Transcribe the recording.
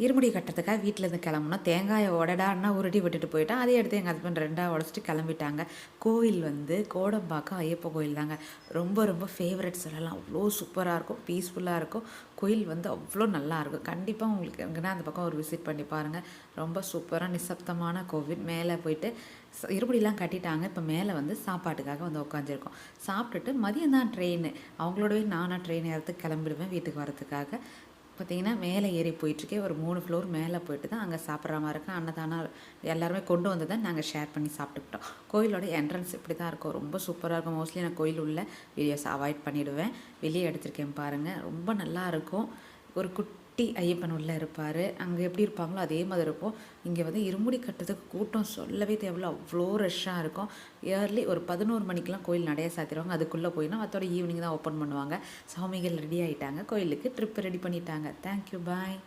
இருமுடி கட்டுறதுக்காக வீட்டிலேருந்து கிளம்புனோம். தேங்காயை உடடான்னா உருட்டி விட்டுட்டு போயிட்டேன். அதை எடுத்து எங்கள் ஹஸ்பண்ட் 2ஆக உடச்சிட்டு கிளம்பிட்டாங்க. கோவில் வந்து கோடம்பாக்கம் ஐயப்ப கோயில் தாங்க. ரொம்ப ரொம்ப ஃபேவரட் சொல்லலாம். அவ்வளோ சூப்பராக இருக்கும், பீஸ்ஃபுல்லாக இருக்கும். கோயில் வந்து அவ்வளோ நல்லாயிருக்கும். கண்டிப்பாக உங்களுக்கு எங்கன்னா அந்த பக்கம் ஒரு விசிட் பண்ணி பாருங்கள். ரொம்ப சூப்பராக நிசப்தமான கோவில். மேலே போயிட்டு இருமுடிலாம் கட்டிட்டாங்க. இப்போ மேலே வந்து சாப்பாட்டுக்காக வந்து உட்காந்துருக்கோம். சாப்பிட்டுட்டு மதியம் தான் ட்ரெயின். அவங்களோடவே நானாக ட்ரெயின் ஏறத்துக்கு கிளம்பிடுவேன் வீட்டுக்கு வரத்துக்காக. பார்த்திங்கன்னா மேலே ஏறி போயிட்டுருக்கே ஒரு 3 ஃப்ளோர் மேலே போயிட்டு தான் அங்கே சாப்பிட்ற மாதிரி இருக்கும். அன்னதானம் எல்லாருமே கொண்டு வந்து தான் நாங்கள் ஷேர் பண்ணி சாப்பிட்டுக்கிட்டோம். கோயிலோட என்ட்ரன்ஸ் இப்படி தான் இருக்கும். ரொம்ப சூப்பராக இருக்கும். மோஸ்ட்லி நான் கோயில் உள்ள வீடியோஸ் அவாய்ட் பண்ணிவிடுவேன். வெளியே எடுத்திருக்கேன் பாருங்கள். ரொம்ப நல்லா இருக்கும். ஒரு குட்டி ஐயப்பன் உள்ளே இருப்பார். அங்கே எப்படி இருப்பாங்களோ அதே மாதிரி இருக்கும். இங்கே வந்து இருமுடி கட்டுறதுக்கு கூட்டம் சொல்லவே தேவையில்ல, அவ்வளோ ரஷ்ஷாக இருக்கும். இயர்லி ஒரு 11 மணிக்கெலாம் கோயில் நடைய சாத்திடுவாங்க. அதுக்குள்ளே போயினா அதோட ஈவினிங் தான் ஓப்பன் பண்ணுவாங்க. சாமிகள் ரெடி ஆகிட்டாங்க. கோயிலுக்கு ட்ரிப் ரெடி பண்ணிட்டாங்க. தேங்க்யூ, பாய்.